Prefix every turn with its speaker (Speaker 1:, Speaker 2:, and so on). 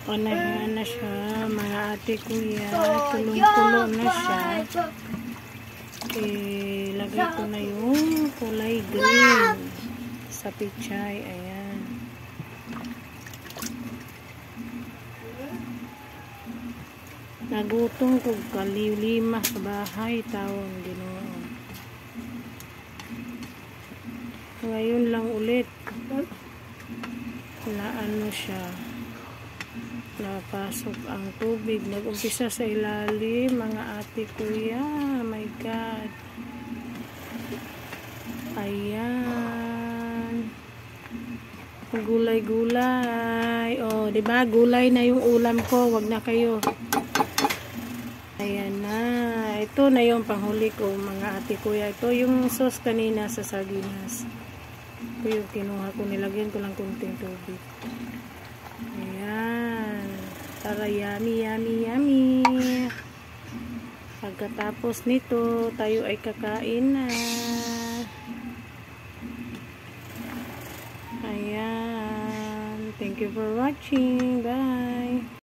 Speaker 1: Anahan na siya, mga ate kuya. Tulong-tulo na siya. Lagay ko na yung kulay green sa pichay. Ayan. Nagutong ko kalilima sa bahay taon Ginoo. Ngayon lang ulit na ano siya, napasok ang tubig, nag-umpisa sa ilalim, mga ate kuya. My God, ayan, gulay-gulay. Oh, diba, gulay na yung ulam ko, wag na kayo. Ayan na, ito na yung panghuli ko, mga ate kuya. Ito yung sauce kanina sa sardinas. Ito yung kinuha ko, nilagyan ko lang kunting tubig. Ayan, para yummy, yummy, yummy. Pagkatapos nito, tayo ay kakain na. Ayan, thank you for watching. Bye.